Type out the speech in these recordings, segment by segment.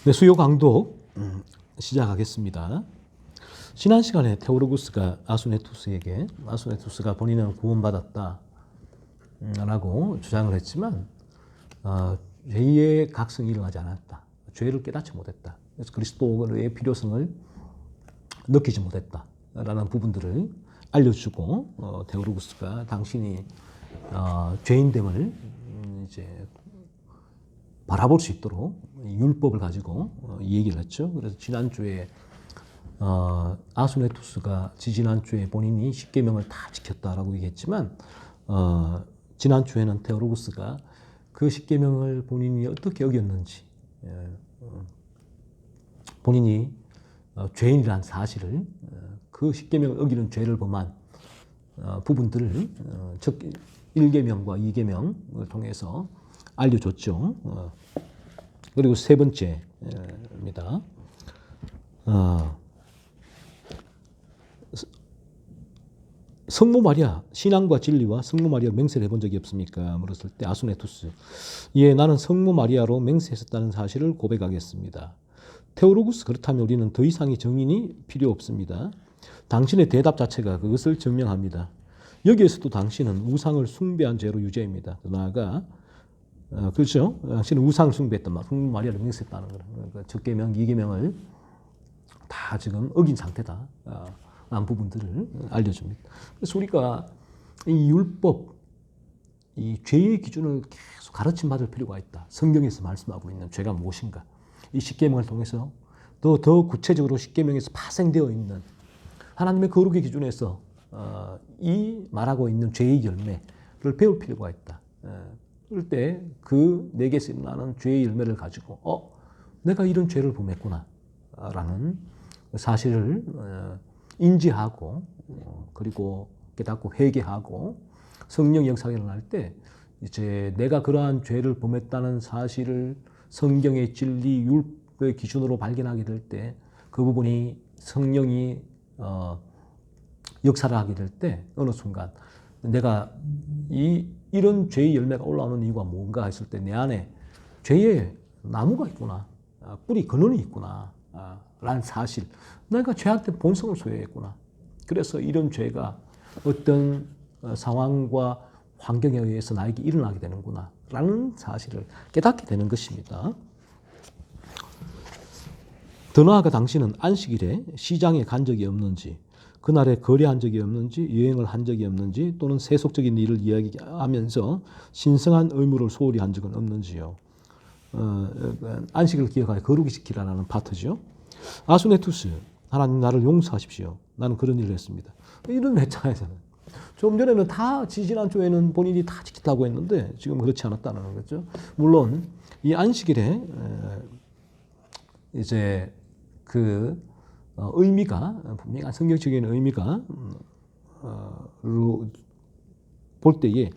네, 수요 강도 시작하겠습니다. 지난 시간에 테오로구스가 아수네투스가 본인은 구원받았다 라고 주장을 했지만 죄의 각성이 일어나지 않았다. 죄를 깨닫지 못했다. 그래서 그리스도의 필요성을 느끼지 못했다라는 부분들을 알려주고 테오로구스가 당신이 죄인됨을 이제 바라볼 수 있도록 율법을 가지고 얘기를 했죠. 그래서 지난주에 아수네투스가 지지난주에 본인이 십계명을 다 지켰다라고 얘기했지만 지난주에는 테오로구스가 그 십계명을 본인이 어떻게 어겼는지 본인이 죄인이란 사실을 그 십계명을 어기는 죄를 범한 부분들을 즉 1계명과 2계명을 통해서 알려줬죠. 그리고 세 번째입니다. 성모 마리아, 신앙과 진리와 성모 마리아 맹세를 해본 적이 없습니까? 물었을 때 아수네투스, 예, 나는 성모 마리아로 맹세했었다는 사실을 고백하겠습니다. 테오로구스, 그렇다면 우리는 더 이상의 증인이 필요 없습니다. 당신의 대답 자체가 그것을 증명합니다. 여기에서도 당신은 우상을 숭배한 죄로 유죄입니다. 나아가 그렇죠. 당신은 우상을 숭배했단 말, 성모 마리아를 맹세했다는 거예요. 그러니까 첫계명, 2계명을 다 지금 어긴 상태다. 라는 부분들을 알려줍니다. 그래서 우리가 이 율법, 이 죄의 기준을 계속 가르침 받을 필요가 있다. 성경에서 말씀하고 있는 죄가 무엇인가. 이 십계명을 통해서 더 구체적으로 십계명에서 파생되어 있는 하나님의 거룩의 기준에서 이 말하고 있는 죄의 열매를 배울 필요가 있다. 그럴 때 그 내게서 일어나는 죄의 열매를 가지고 내가 이런 죄를 범했구나 라는 사실을 인지하고 그리고 깨닫고 회개하고 성령 역사가 일어날 때 이제 내가 그러한 죄를 범했다는 사실을 성경의 진리 율법의 기준으로 발견하게 될 때 그 부분이 성령이 역사를 하게 될 때 어느 순간 내가 이런 죄의 열매가 올라오는 이유가 뭔가 했을 때 내 안에 죄의 나무가 있구나, 뿌리 근원이 있구나 라는 사실, 내가 죄한테 본성을 소유했구나. 그래서 이런 죄가 어떤 상황과 환경에 의해서 나에게 일어나게 되는구나 라는 사실을 깨닫게 되는 것입니다. 더 나아가 당신은 안식일에 시장에 간 적이 없는지, 그날에 거래한 적이 없는지, 여행을 한 적이 없는지, 또는 세속적인 일을 이야기하면서 신성한 의무를 소홀히 한 적은 없는지요. 안식을 기억하여 거룩히 지키라는 파트죠. 아수네투스, 하나님 나를 용서하십시오. 나는 그런 일을 했습니다. 이런 했잖아요. 좀 전에는 다 지지난주에는 본인이 다 지켰다고 했는데 지금 그렇지 않았다는 거죠. 물론 이 안식일에 이제 그 의미가 분명한 성경적인 의미가 볼 때에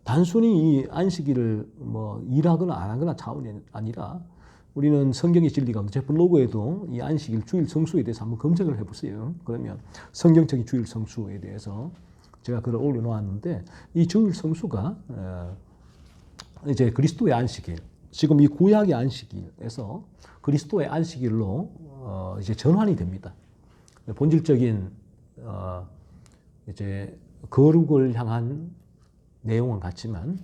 단순히 이 안식일을 뭐 일하거나 안 하거나 차원이 아니라 우리는 성경의 진리 가운데 제 블로그에도 이 안식일 주일 성수에 대해서 한번 검색을 해보세요. 그러면 성경적인 주일 성수에 대해서 제가 글을 올려놓았는데 이 주일 성수가 이제 그리스도의 안식일, 지금 이 구약의 안식일에서 그리스도의 안식일로 이제 전환이 됩니다. 본질적인 이제 거룩을 향한 내용은 같지만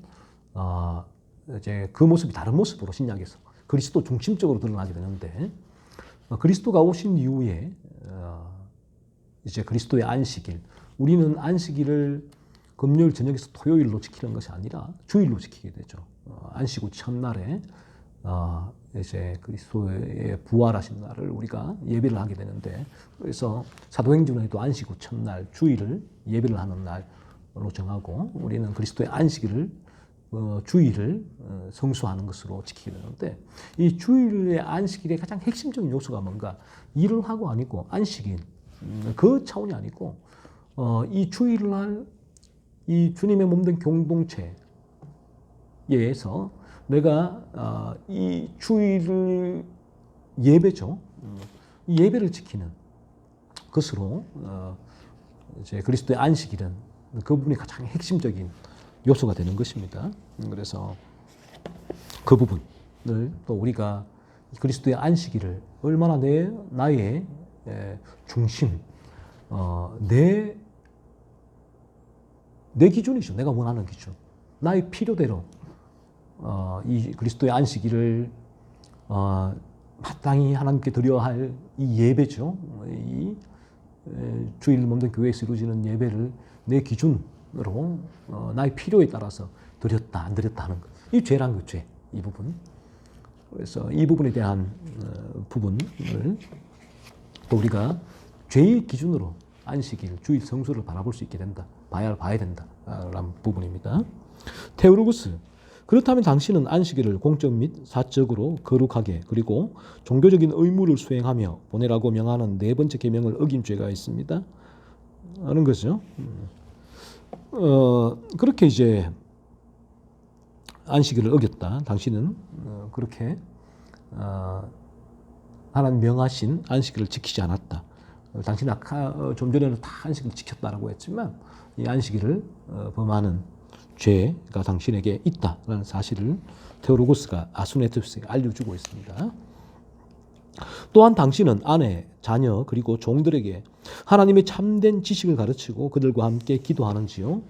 이제 그 모습이 다른 모습으로 신약에서 그리스도 중심적으로 드러나게 되는데 그리스도가 오신 이후에 이제 그리스도의 안식일, 우리는 안식일을 금요일 저녁에서 토요일로 지키는 것이 아니라 주일로 지키게 되죠. 안식 후 첫날에 이제 그리스도의 부활하신 날을 우리가 예배를 하게 되는데, 그래서 사도행전에도 안식 후 첫날 주일을 예배를 하는 날로 정하고 우리는 그리스도의 안식일을 주일을 성수하는 것으로 지키게 되는데, 이 주일의 안식일의 가장 핵심적인 요소가 뭔가 일을 하고 아니고 안식일 그 차원이 아니고 이 주일날 이 주님의 몸된 공동체에서 내가 이 주일을 예배죠. 이 예배를 지키는 것으로 이제 그리스도의 안식일은 그 부분이 가장 핵심적인 요소가 되는 것입니다. 그래서 그 부분을 또 우리가 그리스도의 안식일을 얼마나 나의 중심, 내 기준이죠. 내가 원하는 기준. 나의 필요대로 이 그리스도의 안식일을 마땅히 하나님께 드려야 할 이 예배죠. 이 주일 몸된 교회에서 이루어지는 예배를 내 기준으로 나의 필요에 따라서 드렸다 안 드렸다 하는 것. 이 죄란 거, 죄. 이 부분. 그래서 이 부분에 대한 부분을 또 우리가 죄의 기준으로 안식일, 주일 성수를 바라볼 수 있게 된다. 봐야 된다라는 부분입니다. 테오로구스. 그렇다면 당신은 안식일을 공적 및 사적으로 거룩하게 그리고 종교적인 의무를 수행하며 보내라고 명하는 네 번째 계명을 어긴 죄가 있습니다. 하는 거죠. 그렇게 이제 안식일을 어겼다. 당신은 그렇게 하나님 명하신 안식일을 지키지 않았다. 당신은 아까 좀 전에는 다 안식일을 지켰다라고 했지만 이 안식일을 범하는 죄가 당신에게 있다라는 사실을 테오로고스가 아수네투스에게 알려주고 있습니다. 또한 당신은 아내, 자녀 그리고 종들에게 하나님의 참된 지식을 가르치고 그들과 함께 기도하는지요?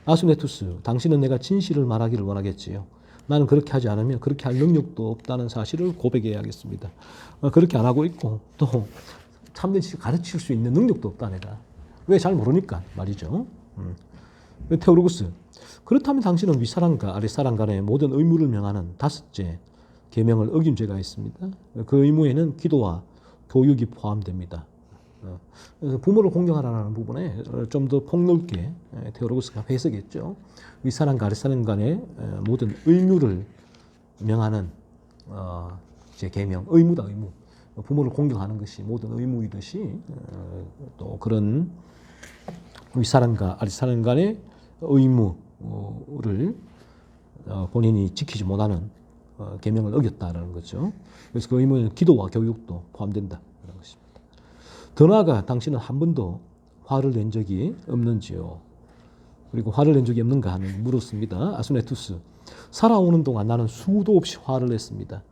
아수네투스, 당신은 내가 진실을 말하기를 원하겠지요. 나는 그렇게 하지 않으면 그렇게 할 능력도 없다는 사실을 고백해야겠습니다. 그렇게 안 하고 있고 또 참된 지식을 가르칠 수 있는 능력도 없다 내가. 왜? 잘 모르니까 말이죠. 테오로구스, 그렇다면 당신은 윗사람과 아랫사람 간의 모든 의무를 명하는 다섯째 계명을 어긴 죄가 있습니다. 그 의무에는 기도와 교육이 포함됩니다. 그래서 부모를 공경하라는 부분에 좀 더 폭넓게 테오로구스가 해석했죠. 윗사람과 아랫사람 간의 모든 의무를 명하는 제 계명, 의무다 의무. 부모를 공경하는 것이 모든 의무이듯이 또 그런 윗사람과 아랫사람 간의 의무를 본인이 지키지 못하는 계명을 어겼다라는 거죠. 그래서 그 의무는 기도와 교육도 포함된다는 것입니다. 더 나아가 당신은 한 번도 화를 낸 적이 없는지요? 그리고 화를 낸 적이 없는가 하는 물었습니다. 아수네투스, 살아오는 동안 나는 수도 없이 화를 냈습니다.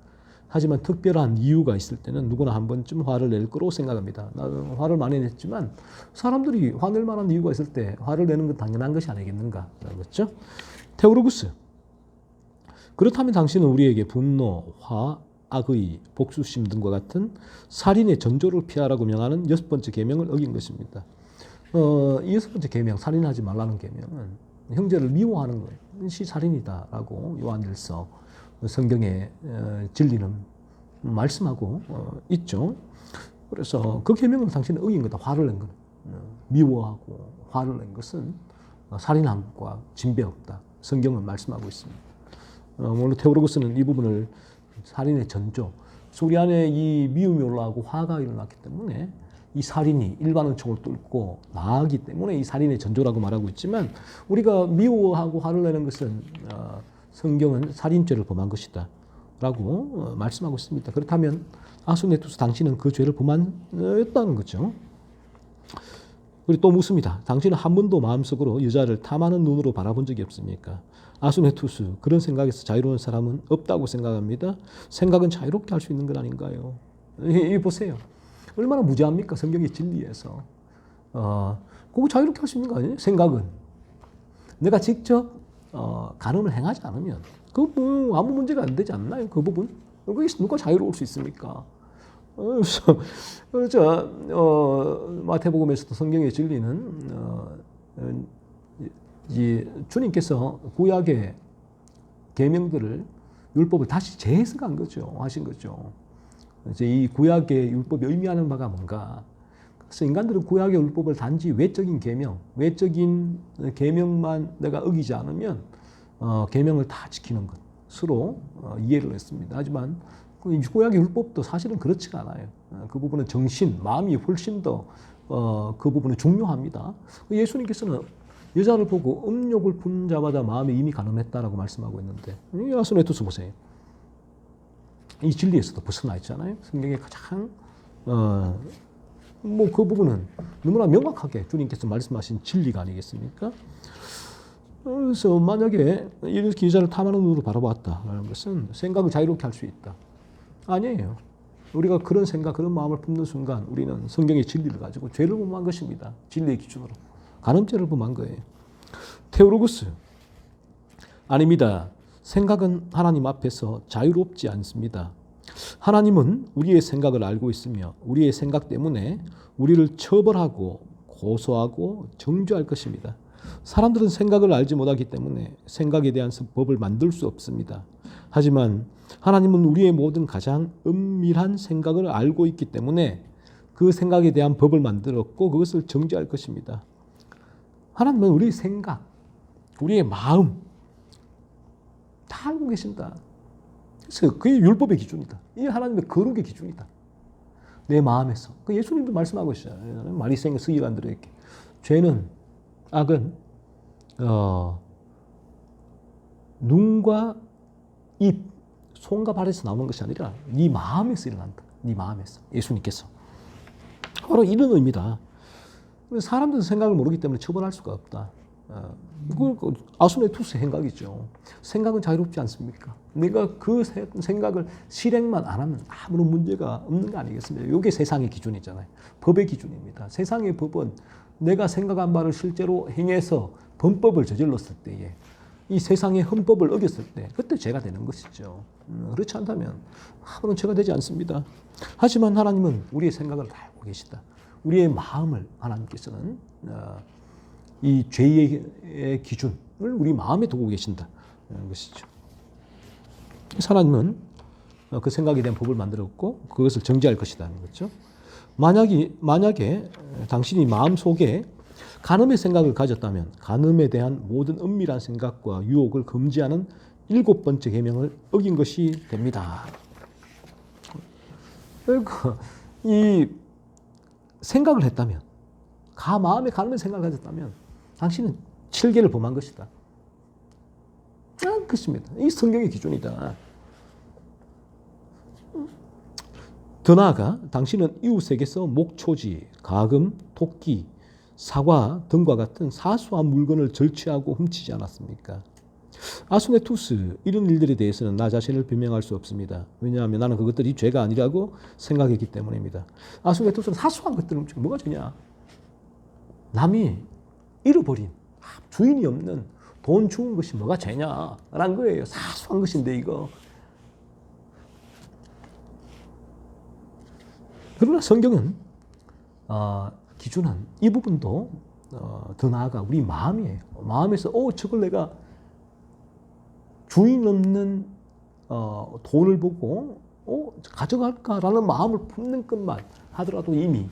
하지만 특별한 이유가 있을 때는 누구나 한 번쯤 화를 낼 거로 생각합니다. 나는 화를 많이 냈지만 사람들이 화낼 만한 이유가 있을 때 화를 내는 건 당연한 것이 아니겠는가? 그렇죠? 테오로구스, 그렇다면 당신은 우리에게 분노, 화, 악의, 복수심 등과 같은 살인의 전조를 피하라고 명하는 여섯 번째 계명을 어긴 것입니다. 이 여섯 번째 계명, 살인하지 말라는 계명은 형제를 미워하는 것이 살인이다라고 요한일서 성경의 진리는 말씀하고 있죠. 그래서 그 계명을 당신은 어긴 거다. 화를 낸 것, 미워하고 화를 낸 것은 살인함과 진배 없다. 성경은 말씀하고 있습니다. 물론 테오로고스는 이 부분을 살인의 전조, 우리 안에 이 미움이 올라오고 화가 일어났기 때문에 이 살인이 일반 은총을 뚫고 나아가기 때문에 이 살인의 전조라고 말하고 있지만 우리가 미워하고 화를 내는 것은 성경은 살인죄를 범한 것이다 라고 말씀하고 있습니다. 그렇다면 아수네투스, 당신은 그 죄를 범했다는 거죠. 그리고 또 묻습니다. 당신은 한 번도 마음속으로 여자를 탐하는 눈으로 바라본 적이 없습니까? 아수네투스, 그런 생각에서 자유로운 사람은 없다고 생각합니다. 생각은 자유롭게 할 수 있는 것 아닌가요? 이 보세요. 얼마나 무지합니까? 성경의 진리에서. 그거 자유롭게 할 수 있는 거 아니에요? 생각은. 내가 직접 간음을 행하지 않으면 그 뭐 아무 문제가 안 되지 않나요? 그 부분? 그게 누가 자유로울 수 있습니까? 그래서 마태복음에서도 성경의 진리는 주님께서 구약의 계명들을 율법을 다시 재해석한 거죠. 하신 거죠. 이제 이 구약의 율법이 의미하는 바가 뭔가? 그래서 인간들은 구약의 율법을 단지 외적인 계명, 외적인 계명만 내가 어기지 않으면 계명을 다 지키는 것으로 이해를 했습니다. 하지만 구약의 율법도 사실은 그렇지가 않아요. 그 부분은 정신, 마음이 훨씬 더 그 부분은 중요합니다. 예수님께서는 여자를 보고 음욕을 품자마자 마음에 이미 간음했다라고 말씀하고 있는데 이 아수네투스 보세요. 이 진리에서도 벗어나 있잖아요. 성경의 가장 뭐 그 부분은 너무나 명확하게 주님께서 말씀하신 진리가 아니겠습니까? 그래서 만약에 이렇게 여자를 탐하는 눈으로 바라보았다라는 것은 생각을 자유롭게 할 수 있다. 아니에요. 우리가 그런 생각, 그런 마음을 품는 순간 우리는 성경의 진리를 가지고 죄를 범한 것입니다. 진리의 기준으로. 간음죄를 범한 거예요. 테오로구스. 아닙니다. 생각은 하나님 앞에서 자유롭지 않습니다. 하나님은 우리의 생각을 알고 있으며 우리의 생각 때문에 우리를 처벌하고 고소하고 정죄할 것입니다. 사람들은 생각을 알지 못하기 때문에 생각에 대한 법을 만들 수 없습니다. 하지만 하나님은 우리의 모든 가장 은밀한 생각을 알고 있기 때문에 그 생각에 대한 법을 만들었고 그것을 정죄할 것입니다. 하나님은 우리의 생각, 우리의 마음 다 알고 계신다. 그래서 그게 율법의 기준이다. 이게 하나님의 거룩의 기준이다. 내 마음에서. 그 예수님도 말씀하고 있어요. 많이 생긴 서기관들에게. 죄는, 악은 눈과 입, 손과 발에서 나오는 것이 아니라 네 마음에서 일어난다. 네 마음에서. 예수님께서. 바로 이런 의미다. 사람들은 생각을 모르기 때문에 처벌할 수가 없다. 그건 아수네투스의 생각이죠. 생각은 자유롭지 않습니까? 내가 그 생각을 실행만 안 하면 아무런 문제가 없는 거 아니겠습니까? 이게 세상의 기준이잖아요. 법의 기준입니다. 세상의 법은 내가 생각한 바를 실제로 행해서 범법을 저질렀을 때에 이 세상의 헌법을 어겼을 때 그때 죄가 되는 것이죠. 그렇지 않다면 아무런 죄가 되지 않습니다. 하지만 하나님은 우리의 생각을 다 알고 계시다. 우리의 마음을 하나님께서는 이 죄의 기준을 우리 마음에 두고 계신다는 것이죠. 하나님은 그 생각에 대한 법을 만들었고 그것을 정죄할 것이라는 거죠. 만약에 당신이 마음속에 간음의 생각을 가졌다면 간음에 대한 모든 은밀한 생각과 유혹을 금지하는 7번째 계명을 어긴 것이 됩니다. 그러니까 이 생각을 했다면, 마음에 간음의 생각을 가졌다면 당신은 7계를 범한 것이다. 그렇습니다. 이 성경의 기준이다. 더 나아가 당신은 이웃에게서 목초지, 가금, 토끼, 사과 등과 같은 사소한 물건을 절취하고 훔치지 않았습니까? 아수네투스 이런 일들에 대해서는 나 자신을 변명할 수 없습니다. 왜냐하면 나는 그것들이 죄가 아니라고 생각했기 때문입니다. 아수네투스는 사소한 것들을 훔치고 뭐가 죄냐? 남이 잃어버린 주인이 없는 돈 주운 것이 뭐가 죄냐라는 거예요. 사소한 것인데 이거. 그러나 성경은 기준은 이 부분도 더 나아가 우리 마음이에요. 마음에서 저걸 내가 주인 없는 돈을 보고 가져갈까라는 마음을 품는 것만 하더라도 이미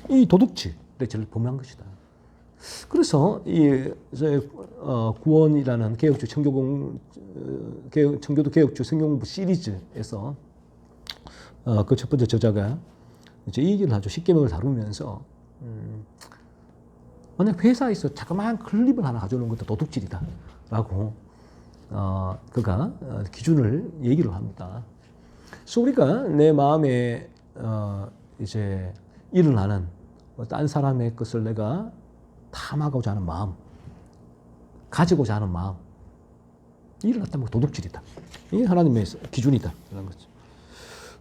이 도둑질의 죄를 범한 것이다. 그래서 이 구원이라는 개혁주 청교도 개혁주 성경공부 시리즈에서 그 첫 번째 저자가 이제 이 얘기를 하죠. 십계명을 다루면서 만약 회사에서 자그마한 클립을 하나 가져오는 것도 도둑질이다라고 그가 기준을 얘기를 합니다. 그래서 우리가 내 마음에 이제 일어나는 딴 사람의 것을 내가 탐하고자 하는 마음, 가지고자 하는 마음, 일어났다면 도둑질이다. 이게 하나님의 기준이다. 이런 거죠.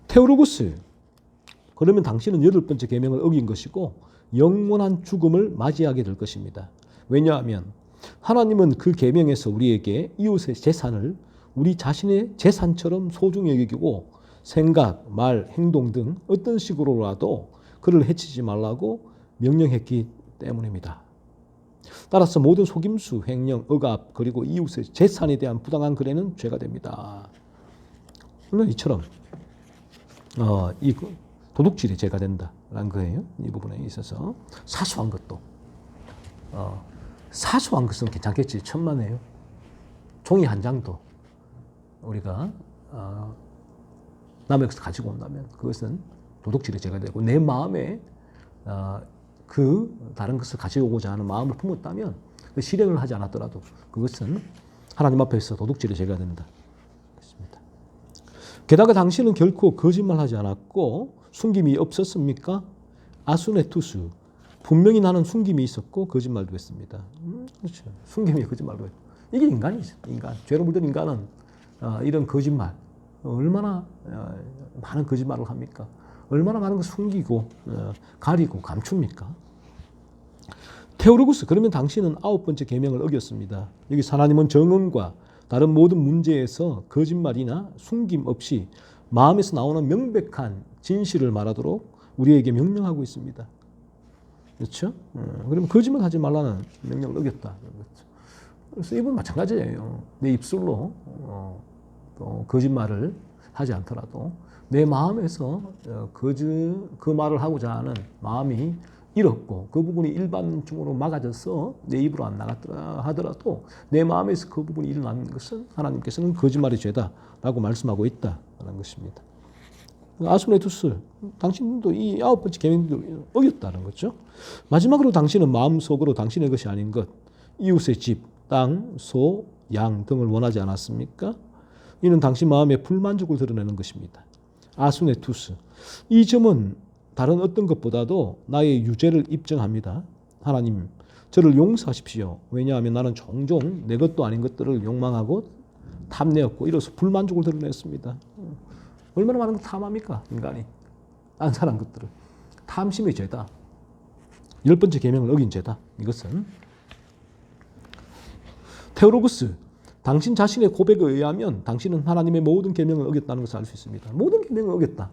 테오로구스. 그러면 당신은 8번째 계명을 어긴 것이고 영원한 죽음을 맞이하게 될 것입니다. 왜냐하면 하나님은 그 계명에서 우리에게 이웃의 재산을 우리 자신의 재산처럼 소중히 여기고 생각, 말, 행동 등 어떤 식으로라도 그를 해치지 말라고 명령했기 때문입니다. 따라서 모든 속임수, 횡령, 억압 그리고 이웃의 재산에 대한 부당한 거래는 죄가 됩니다. 물론 이처럼 이 도둑질이 죄가 된다라는 거예요. 이 부분에 있어서 사소한 것도 사소한 것은 괜찮겠지. 천만에요. 종이 한 장도 우리가 남의 것을 가지고 온다면 그것은 도둑질의 죄가 되고 내 마음에 그 다른 것을 가져오고자 하는 마음을 품었다면 그 실행을 하지 않았더라도 그것은 하나님 앞에서 도둑질의 죄가 된다. 그렇습니다. 게다가 당신은 결코 거짓말하지 않았고 숨김이 없었습니까? 아수네투스. 분명히 나는 숨김이 있었고 거짓말도 했습니다. 그렇죠. 숨김이 거짓말도 했고. 이게 인간이죠. 인간. 죄로 물든 인간은 이런 거짓말, 얼마나 많은 거짓말을 합니까? 얼마나 많은 걸 숨기고 가리고 감춥니까? 테오로구스, 그러면 당신은 9번째 계명을 어겼습니다. 여기 하나님은 정언과 다른 모든 문제에서 거짓말이나 숨김 없이 마음에서 나오는 명백한 진실을 말하도록 우리에게 명령하고 있습니다. 그렇죠? 그러면 거짓말하지 말라는 명령을 어겼다. 그래서 이분 마찬가지예요. 내 입술로 또 거짓말을 하지 않더라도 내 마음에서 그 말을 하고자 하는 마음이 잃었고 그 부분이 일반적으로 막아져서 내 입으로 안 나갔더라 하더라도 내 마음에서 그 부분이 일어나는 것은 하나님께서는 거짓말의 죄다라고 말씀하고 있다라는 것입니다. 아수네투스, 당신도 이 9번째 계명도 어겼다는 거죠. 마지막으로 당신은 마음속으로 당신의 것이 아닌 것, 이웃의 집, 땅, 소, 양 등을 원하지 않았습니까? 이는 당신 마음의 불만족을 드러내는 것입니다. 아수네투스, 이 점은 다른 어떤 것보다도 나의 유죄를 입증합니다. 하나님, 저를 용서하십시오. 왜냐하면 나는 종종 내 것도 아닌 것들을 욕망하고 탐내었고 이로써 불만족을 드러냈습니다. 얼마나 많은 걸 탐합니까? 인간이. 딴 사람 것들을. 탐심의 죄다. 10번째 계명을 어긴 죄다. 이것은. 테오로구스, 당신 자신의 고백에 의하면 당신은 하나님의 모든 계명을 어겼다는 것을 알 수 있습니다. 모든 계명을 어겼다.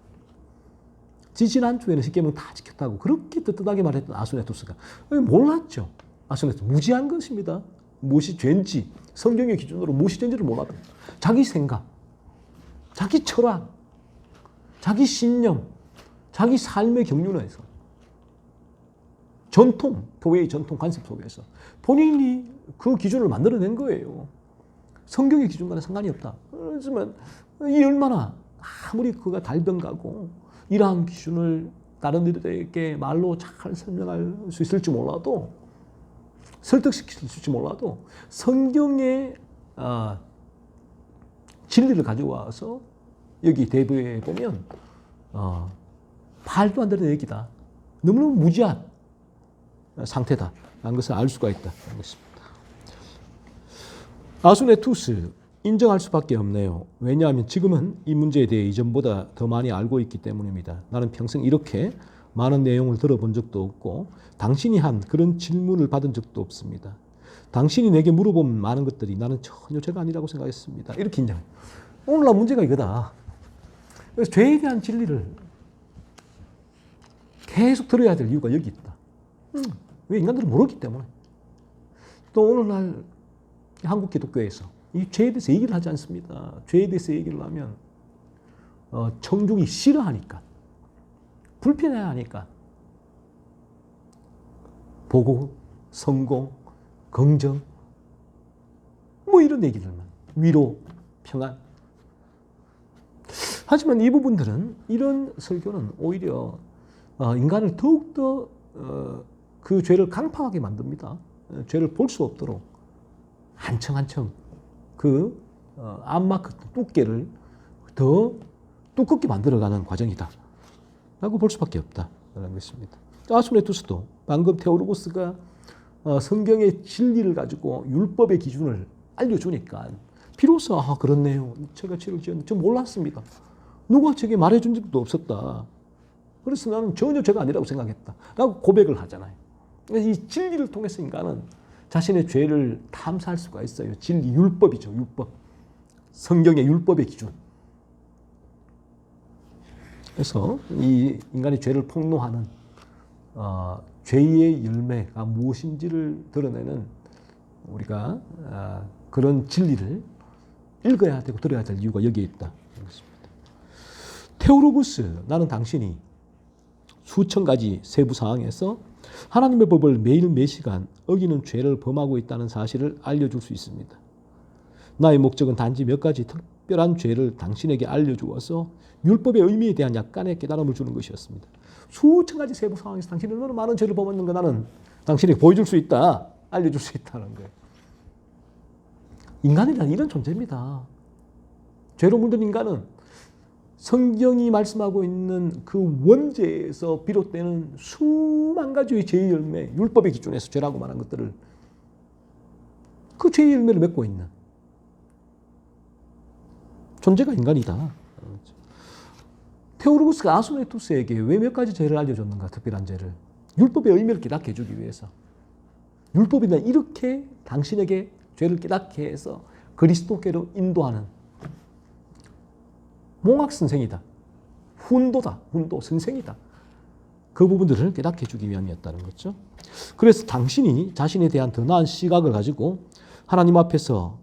지지난주에는 10계명 다 지켰다고 그렇게 뜨뜻하게 말했던 아수네투스가 몰랐죠. 아수네투스 무지한 것입니다. 무엇이 죄인지 성경의 기준으로 무엇이 죄인지를 몰랐다. 자기 생각, 자기 철학, 자기 신념, 자기 삶의 경륜에서 전통, 교회의 전통 관습 속에서 본인이 그 기준을 만들어낸 거예요. 성경의 기준과는 상관이 없다. 하지만 이 얼마나 아무리 그가 달변가고 이러한 기준을 다른 이들에게 말로 잘 설명할 수 있을지 몰라도 설득시킬 수 있을지 몰라도 성경의 진리를 가져와서 여기 대부에 보면 말도 안 되는 얘기다. 너무너무 무지한 상태다. 라는 것을 알 수가 있다는 것입니다. 아수네투스, 인정할 수밖에 없네요. 왜냐하면 지금은 이 문제에 대해 이전보다 더 많이 알고 있기 때문입니다. 나는 평생 이렇게 많은 내용을 들어본 적도 없고 당신이 한 그런 질문을 받은 적도 없습니다. 당신이 내게 물어본 많은 것들이 나는 전혀 죄가 아니라고 생각했습니다. 이렇게 인정해요. 오늘날 문제가 이거다. 그래서 죄에 대한 진리를 계속 들어야 될 이유가 여기 있다. 왜 인간들은 모르기 때문에. 또 오늘날 한국 기독교에서 이 죄에 대해서 얘기를 하지 않습니다. 죄에 대해서 얘기를 하면 청중이 싫어하니까, 불편해하니까 보고, 성공, 긍정 뭐 이런 얘기들만, 위로, 평안. 하지만 이 부분들은, 이런 설교는 오히려 인간을 더욱더 그 죄를 강팍하게 만듭니다. 죄를 볼 수 없도록 한층 한층 그 암막 두께를 더 두껍게 만들어가는 과정이다 라고 볼 수밖에 없다라는 것입니다. 아수네투스도 방금 테오로고스가 성경의 진리를 가지고 율법의 기준을 알려주니까 비로소 그렇네요. 제가 죄를 지었는데 저 몰랐습니다. 누가 제게 말해준 적도 없었다. 그래서 나는 전혀 죄가 아니라고 생각했다 라고 고백을 하잖아요. 이 진리를 통해서 인간은 자신의 죄를 탐사할 수가 있어요. 진리, 율법이죠. 율법. 성경의 율법의 기준. 그래서 이 인간의 죄를 폭로하는 죄의 열매가 무엇인지를 드러내는 우리가 그런 진리를 읽어야 되고 들어야 될 이유가 여기에 있다. 테오로구스, 나는 당신이 수천 가지 세부 사항에서 하나님의 법을 매일 매 시간 어기는 죄를 범하고 있다는 사실을 알려줄 수 있습니다. 나의 목적은 단지 몇 가지 특별한 죄를 당신에게 알려주어서 율법의 의미에 대한 약간의 깨달음을 주는 것이었습니다. 수천 가지 세부 상황에서 당신이 얼마나 많은 죄를 범했는가 나는 당신에게 보여줄 수 있다. 알려줄 수 있다는 거예요. 인간이란 이런 존재입니다. 죄로 물든 인간은 성경이 말씀하고 있는 그 원죄에서 비롯되는 수만 가지의 죄의 열매, 율법의 기준에서 죄라고 말한 것들을 그 죄의 열매를 맺고 있는 존재가 인간이다. 테오로구스가 아수네투스에게 왜 몇 가지 죄를 알려줬는가? 특별한 죄를. 율법의 의미를 깨닫게 해주기 위해서. 율법이나 이렇게 당신에게 죄를 깨닫게 해서 그리스도께로 인도하는 몽학 선생이다. 훈도다. 훈도 선생이다. 그 부분들을 깨닫게 해주기 위함이었다는 거죠. 그래서 당신이 자신에 대한 더 나은 시각을 가지고 하나님 앞에서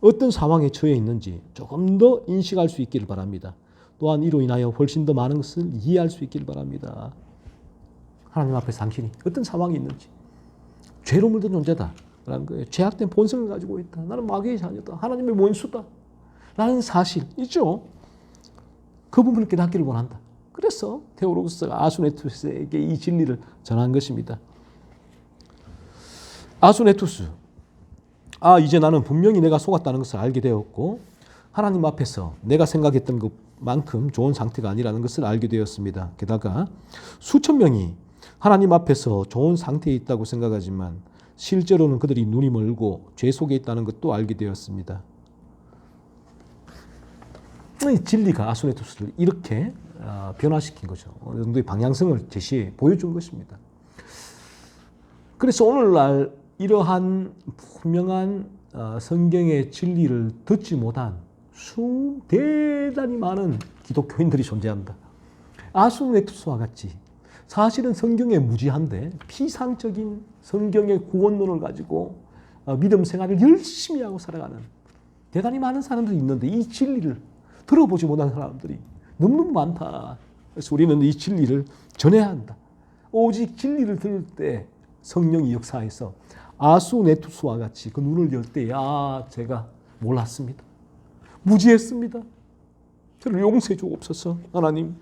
어떤 상황에 처해 있는지 조금 더 인식할 수 있기를 바랍니다. 또한 이로 인하여 훨씬 더 많은 것을 이해할 수 있기를 바랍니다. 하나님 앞에서 당신이 어떤 상황이 있는지. 죄로 물든 존재다. 라는 거예요. 죄악된 본성을 가지고 있다. 나는 마귀의 자녀다. 하나님의 원수다. 라는 사실 있죠. 그 부분을 깨닫기를 원한다. 그래서 테오로구스가 아수네투스에게 이 진리를 전한 것입니다. 아수네투스. 이제 나는 분명히 내가 속았다는 것을 알게 되었고 하나님 앞에서 내가 생각했던 것만큼 좋은 상태가 아니라는 것을 알게 되었습니다. 게다가 수천 명이 하나님 앞에서 좋은 상태에 있다고 생각하지만 실제로는 그들이 눈이 멀고 죄 속에 있다는 것도 알게 되었습니다. 이 진리가 아수네투스를 이렇게 변화시킨 거죠. 어느 정도의 방향성을 제시해 보여준 것입니다. 그래서 오늘날 이러한 분명한 성경의 진리를 듣지 못한 대단히 많은 기독교인들이 존재한다. 아수네투스와 같이 사실은 성경에 무지한데 피상적인 성경의 구원론을 가지고 믿음 생활을 열심히 하고 살아가는 대단히 많은 사람들이 있는데 이 진리를 들어보지 못한 사람들이 너무너무 많다. 그래서 우리는 이 진리를 전해야 한다. 오직 진리를 들을 때 성령이 역사해서 아수네투스와 같이 그 눈을 열 때 제가 몰랐습니다. 무지했습니다. 저를 용서해 주옵소서 하나님.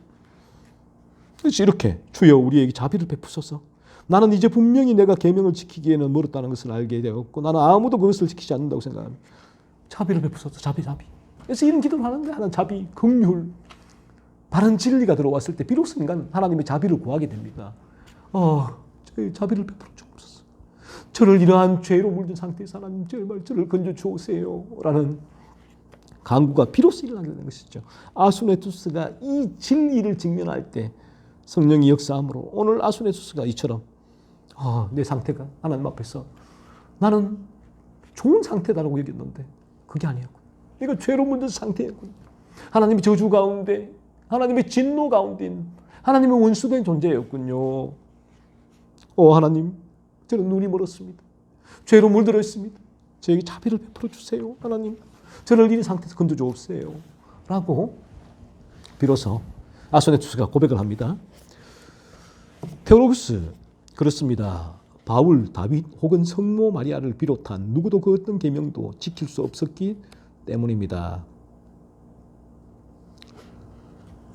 그래서 이렇게 주여 우리에게 자비를 베푸소서. 나는 이제 분명히 내가 계명을 지키기에는 멀었다는 것을 알게 되었고 나는 아무도 그것을 지키지 않는다고 생각합니다. 자비를 베푸소서. 자비. 그래서 이런 기도를 하는데 하나님 자비, 긍휼, 바른 진리가 들어왔을 때 비로소 인간 하나님의 자비를 구하게 됩니다. 저의 자비를 베풀어 주옵소서. 저를 이러한 죄로 물든 상태에서 하나님 제발 저를 건져 주오세요 라는 간구가 비로소 일어나게 되는 것이죠. 아수네투스가 이 진리를 직면할 때 성령이 역사함으로 오늘 아수네투스가 이처럼 내 상태가 하나님 앞에서 나는 좋은 상태다라고 여겼는데 그게 아니었고 이거 죄로 물든 상태였군요. 하나님의 저주 가운데 하나님의 진노 가운데 하나님의 원수된 존재였군요. 하나님 저는 눈이 멀었습니다. 죄로 물들어 있습니다. 저에게 자비를 베풀어 주세요. 하나님 저를 이 상태에서 건져 주옵소서 라고 비로소 아수네투스가 고백을 합니다. 테오로구스 그렇습니다. 바울, 다윗 혹은 성모 마리아를 비롯한 누구도 그 어떤 계명도 지킬 수 없었기 때문입니다.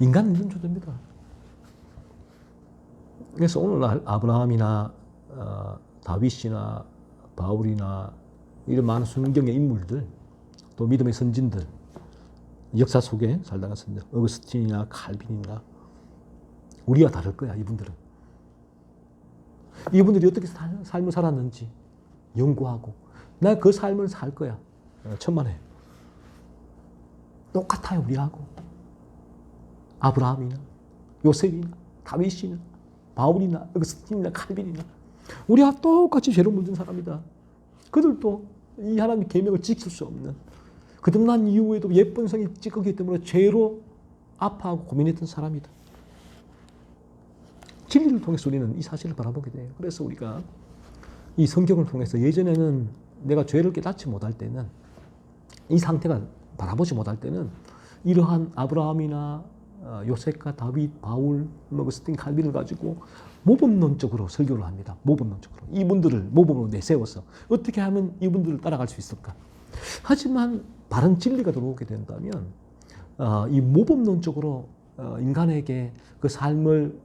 인간은 이런 존재입니다. 그래서 오늘날 아브라함이나 다윗이나 바울이나 이런 많은 성경의 인물들 또 믿음의 선진들 역사 속에 살다가 선진 어거스틴이나 칼빈이나 우리와 다를 거야. 이분들이 어떻게 삶을 살았는지 연구하고 나 그 삶을 살 거야. 천만에 똑같아요. 우리하고 아브라함이나 요셉이나 다윗이나 바울이나 어거스틴이나 칼빈이나 우리와 똑같이 죄로 물든 사람이다. 그들도 이 하나님의 계명을 지킬 수 없는 거듭난 이후에도 옛 본성이 찌꺼기 때문에 죄로 아파하고 고민했던 사람이다. 진리를 통해서 우리는 이 사실을 바라보게 돼요. 그래서 우리가 이 성경을 통해서 예전에는 내가 죄를 깨닫지 못할 때는 이 상태가 바라보지 못할 때는 이러한 아브라함이나 요셉과 다윗, 바울, 어거스틴, 칼빈을 가지고 모범론적으로 설교를 합니다. 모범론적으로. 이분들을 모범으로 내세워서 어떻게 하면 이분들을 따라갈 수 있을까? 하지만 바른 진리가 들어오게 된다면 이 모범론적으로 인간에게 그 삶을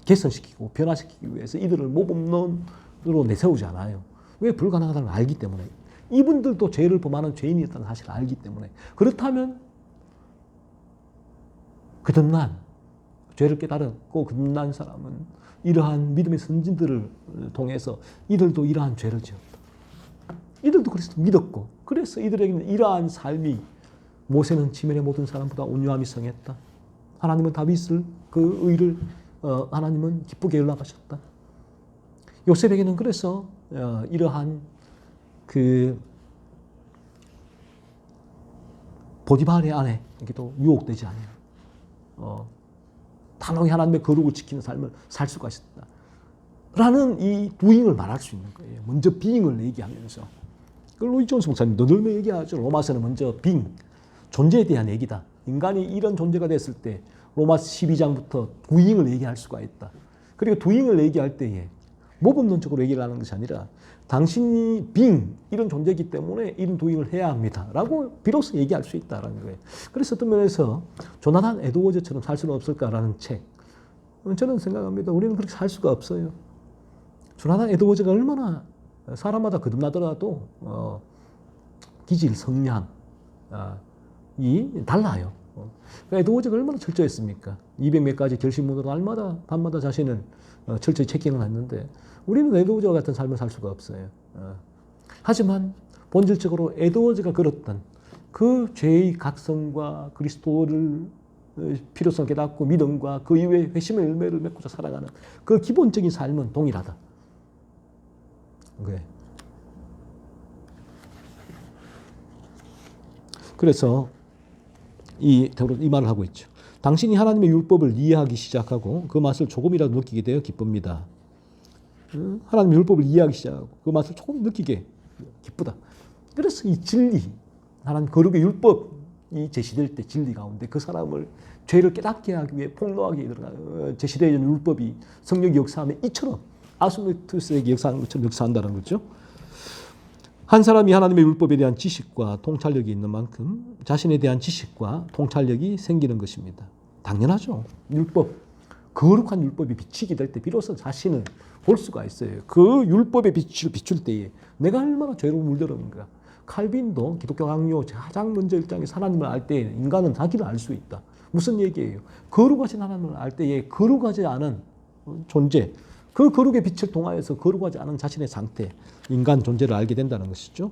개선시키고 변화시키기 위해서 이들을 모범론으로 내세우지 않아요. 왜 불가능하다는 걸 알기 때문에. 이분들도 죄를 범하는 죄인이었다는 사실을 알기 때문에. 그렇다면 거듭난 죄를 깨달았고 거듭난 사람은 이러한 믿음의 선진들을 통해서 이들도 이러한 죄를 지었다. 이들도 그리스도 믿었고 그래서 이들에게는 이러한 삶이 모세는 지면의 모든 사람보다 온유함이 성했다. 하나님은 다윗을 그 의를 하나님은 기쁘게 연락하셨다. 요셉에게는 그래서 이러한 그 보디발의 아내에게도 유혹되지 않아요. 단호히 하나님의 거룩을 지키는 삶을 살 수가 있었다. 라는 이 부잉을 말할 수 있는 거예요. 먼저 빙을 얘기하면서. 그걸 로이 존스 목사님도 늘 얘기하죠. 로마서는 먼저 빙, 존재에 대한 얘기다. 인간이 이런 존재가 됐을 때 로마서 12장부터 두잉을 얘기할 수가 있다. 그리고 두잉을 얘기할 때에 모범론적으로 얘기를 하는 것이 아니라 당신이 빙, 이런 존재이기 때문에 이런 두잉을 해야 합니다. 라고 비로소 얘기할 수 있다는 거예요. 그래서 어떤 면에서 조나단 에드워즈처럼 살 수는 없을까라는 책. 저는 생각합니다. 우리는 그렇게 살 수가 없어요. 조나단 에드워즈가 얼마나 사람마다 거듭나더라도 기질, 성향, 이 달라요. 에드워즈가 얼마나 철저했습니까? 200몇 가지 결심문으로 날마다 밤마다 자신은 철저히 체킹을 했는데 우리는 에드워즈와 같은 삶을 살 수가 없어요. 하지만 본질적으로 에드워즈가 걸었던 그 죄의 각성과 그리스도를 필요성을 깨닫고 믿음과 그 이후에 회심의 열매를 맺고자 살아가는 그 기본적인 삶은 동일하다. 그래서 이 말을 하고 있죠. 당신이 하나님의 율법을 이해하기 시작하고 그 맛을 조금이라도 느끼게 되어 기쁩니다. 하나님의 율법을 이해하기 시작하고 그 맛을 조금 느끼게 기쁘다. 그래서 이 진리, 하나님 거룩의 율법이 제시될 때 진리 가운데 그 사람을 죄를 깨닫게 하기 위해 폭로하게 제시되는 율법이 성령이 역사하면 이처럼 아수메투스에게 역사하는 것처럼 역사한다는 거죠. 한 사람이 하나님의 율법에 대한 지식과 통찰력이 있는 만큼 자신에 대한 지식과 통찰력이 생기는 것입니다. 당연하죠. 율법, 거룩한 율법이 비치게 될 때 비로소 자신을 볼 수가 있어요. 그 율법의 빛을 비출 때에 내가 얼마나 죄로 물들었는가. 칼빈도 기독교 강요 가장 먼저 일장에서 하나님을 알 때 인간은 자기를 알 수 있다. 무슨 얘기예요? 거룩하신 하나님을 알 때에 거룩하지 않은 존재, 그 거룩의 빛을 통하여서 거룩하지 않은 자신의 상태, 인간 존재를 알게 된다는 것이죠.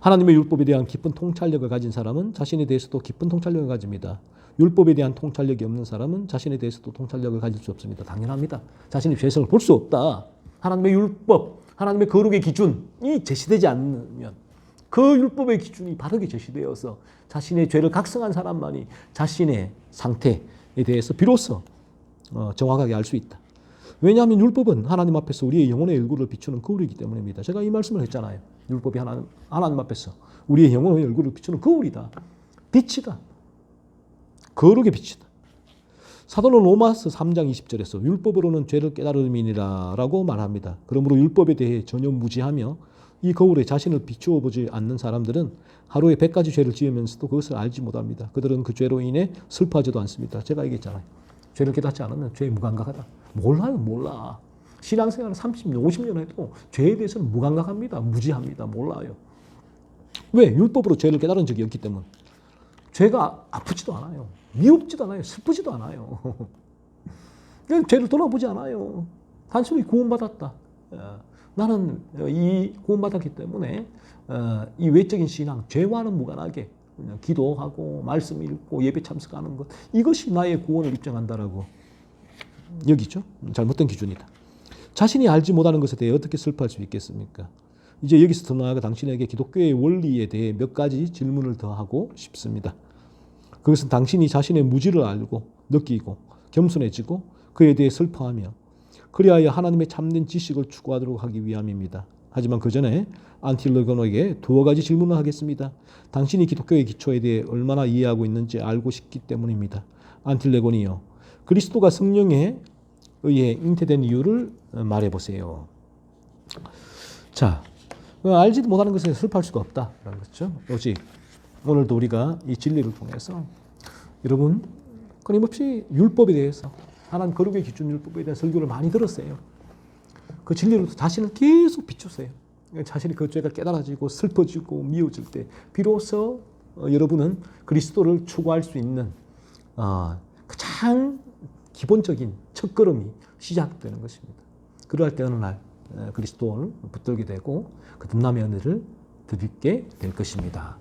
하나님의 율법에 대한 깊은 통찰력을 가진 사람은 자신에 대해서도 깊은 통찰력을 가집니다. 율법에 대한 통찰력이 없는 사람은 자신에 대해서도 통찰력을 가질 수 없습니다. 당연합니다. 자신의 죄성을 볼 수 없다. 하나님의 율법, 하나님의 거룩의 기준이 제시되지 않으면 그 율법의 기준이 바르게 제시되어서 자신의 죄를 각성한 사람만이 자신의 상태에 대해서 비로소 정확하게 알 수 있다. 왜냐하면 율법은 하나님 앞에서 우리의 영혼의 얼굴을 비추는 거울이기 때문입니다. 제가 이 말씀을 했잖아요. 율법이 하나님 앞에서 우리의 영혼의 얼굴을 비추는 거울이다. 빛이다. 거룩의 빛이다. 사도는 로마서 3장 20절에서 율법으로는 죄를 깨달음이니라 라고 말합니다. 그러므로 율법에 대해 전혀 무지하며 이 거울에 자신을 비추어 보지 않는 사람들은 하루에 100가지 죄를 지으면서도 그것을 알지 못합니다. 그들은 그 죄로 인해 슬퍼하지도 않습니다. 제가 얘기했잖아요. 죄를 깨닫지 않으면 죄에 무감각하다. 몰라요, 몰라. 신앙생활을 30년, 50년 해도 죄에 대해서는 무감각합니다. 무지합니다. 몰라요. 왜? 율법으로 죄를 깨달은 적이 없기 때문에. 죄가 아프지도 않아요. 미흡지도 않아요. 슬프지도 않아요. 죄를 돌아보지 않아요. 단순히 구원받았다. 나는 이 구원받았기 때문에 이 외적인 신앙, 죄와는 무관하게 그냥 기도하고 말씀 읽고 예배 참석하는 것, 이것이 나의 구원을 입증한다라고 여기죠. 잘못된 기준이다. 자신이 알지 못하는 것에 대해 어떻게 슬퍼할 수 있겠습니까? 이제 여기서 더 나아가 당신에게 기독교의 원리에 대해 몇 가지 질문을 더 하고 싶습니다. 그것은 당신이 자신의 무지를 알고 느끼고 겸손해지고 그에 대해 슬퍼하며 그리하여 하나님의 참된 지식을 추구하도록 하기 위함입니다. 하지만 그 전에 안틸레곤에게 두어 가지 질문을 하겠습니다. 당신이 기독교의 기초에 대해 얼마나 이해하고 있는지 알고 싶기 때문입니다. 안틸레곤이요. 그리스도가 성령에 의해 잉태된 이유를 말해보세요. 자, 알지도 못하는 것에 슬퍼할 수가 없다라는 거죠. 오직 오늘도 우리가 이 진리를 통해서 여러분 끊임없이 율법에 대해서 하나님 거룩의 기준 율법에 대한 설교를 많이 들었어요. 그 진리로 자신을 계속 비추세요. 자신이 그 죄가 깨달아지고 슬퍼지고 미워질 때 비로소 여러분은 그리스도를 추구할 수 있는 가장 기본적인 첫걸음이 시작되는 것입니다. 그러할 때 어느 날 그리스도를 붙들게 되고 그 든남의 은혜를 덧입게 될 것입니다.